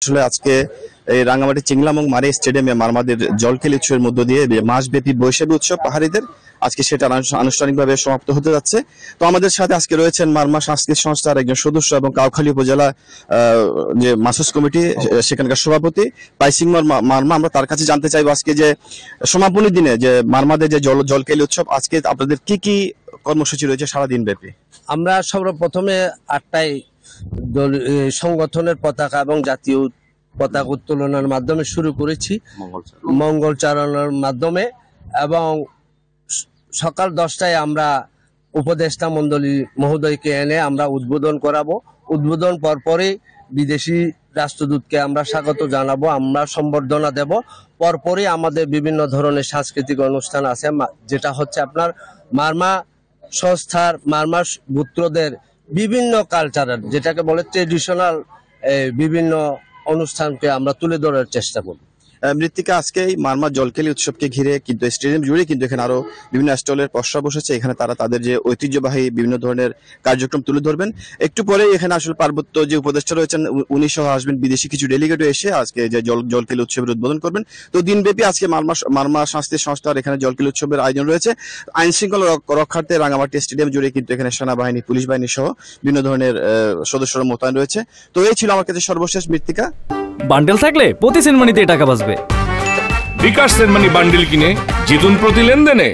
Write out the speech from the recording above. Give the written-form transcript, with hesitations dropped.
আসলে আজকে এই রাঙ্গামাটি চিংলামং মারি স্টেডিয়ামে মারমাদের জলকেলি উৎসবের মধ্য দিয়ে মাসব্যাপী বৈশাখী উৎসব পাহাড়িদের আজকে সেটা আনুষ্ঠানিকভাবে সমাপ্ত হতে যাচ্ছে। তো আমাদের সাথে আজকে রয়েছেন মারমা সাংস্কৃতিক সংস্থার একজন সদস্য এবং কাউখালী উপজেলা যে মাসুস কমিটি সেখানকার সভাপতি পাইসিংমর মারমা। আমরা তার কাছে জানতে চাইবো আজকে যে সমাপনী দিনে যে মারমাদের যে জলকেলি উৎসব, আজকে আপনাদের কি কি কর্মসূচি রয়েছে সারাদিন ব্যাপী? আমরা সর্বপ্রথমে 8টায় সংগঠনের পতাকা এবং জাতীয় পতাকা উত্তোলনের মাধ্যমে শুরু করেছি, মঙ্গল চারণের মাধ্যমে, এবং সকাল 10টায় আমরা উপদেষ্টা মণ্ডলী মহোদয়কে এনে আমরা উদ্বোধন করাবো। উদ্বোধন পরপরই বিদেশি রাষ্ট্রদূতকে আমরা স্বাগত জানাবো, আমরা সম্বর্ধনা দেব। পরপরই আমাদের বিভিন্ন ধরনের সাংস্কৃতিক অনুষ্ঠান আছে, যেটা হচ্ছে আপনার মারমা সংস্থার মারমা গোত্রদের বিভিন্ন কালচারের, যেটাকে বলে ট্রেডিশনাল বিভিন্ন অনুষ্ঠানকে আমরা তুলে ধরার চেষ্টা করব। মৃত্তিকা আজকে এই মারমা জলকেলি উৎসবকে ঘিরে কিন্তু স্টেডিয়াম জুড়ে কিন্তু এখানে আরো বিভিন্ন স্টলের পসরা বসেছে। এখানে তারা তাদের যে ঐতিহ্যবাহী বিভিন্ন ধরনের কার্যক্রম তুলে ধরবেন। একটু পরে এখানে আসলে পার্বত্য যে উপদেষ্টা রয়েছেন উনি সহ আসবেন, বিদেশি কিছু ডেলিগেটও এসে আজকে যে জলকেলি উৎসবের উদ্বোধন করবেন। তো দিনব্যাপী আজকে মারমা সাংস্কৃতিক সংস্থার এখানে জলকেলি উৎসবের আয়োজন রয়েছে। আইন শৃঙ্খলা রক্ষার্থে রাঙ্গামাটি স্টেডিয়াম জুড়ে কিন্তু এখানে সেনাবাহিনী, পুলিশ বাহিনী সহ বিভিন্ন ধরনের সদস্যরা মোতায়েন রয়েছে। তো এই ছিল আমার কাছে সর্বশেষ। মৃত্তিকা, বান্ডেল থাকলে প্রতি সেনমানিতে টাকা বাঁচবে। বিকাশ সেনমানি বান্ডেল কিনে জিতুন প্রতি লেনদেনে।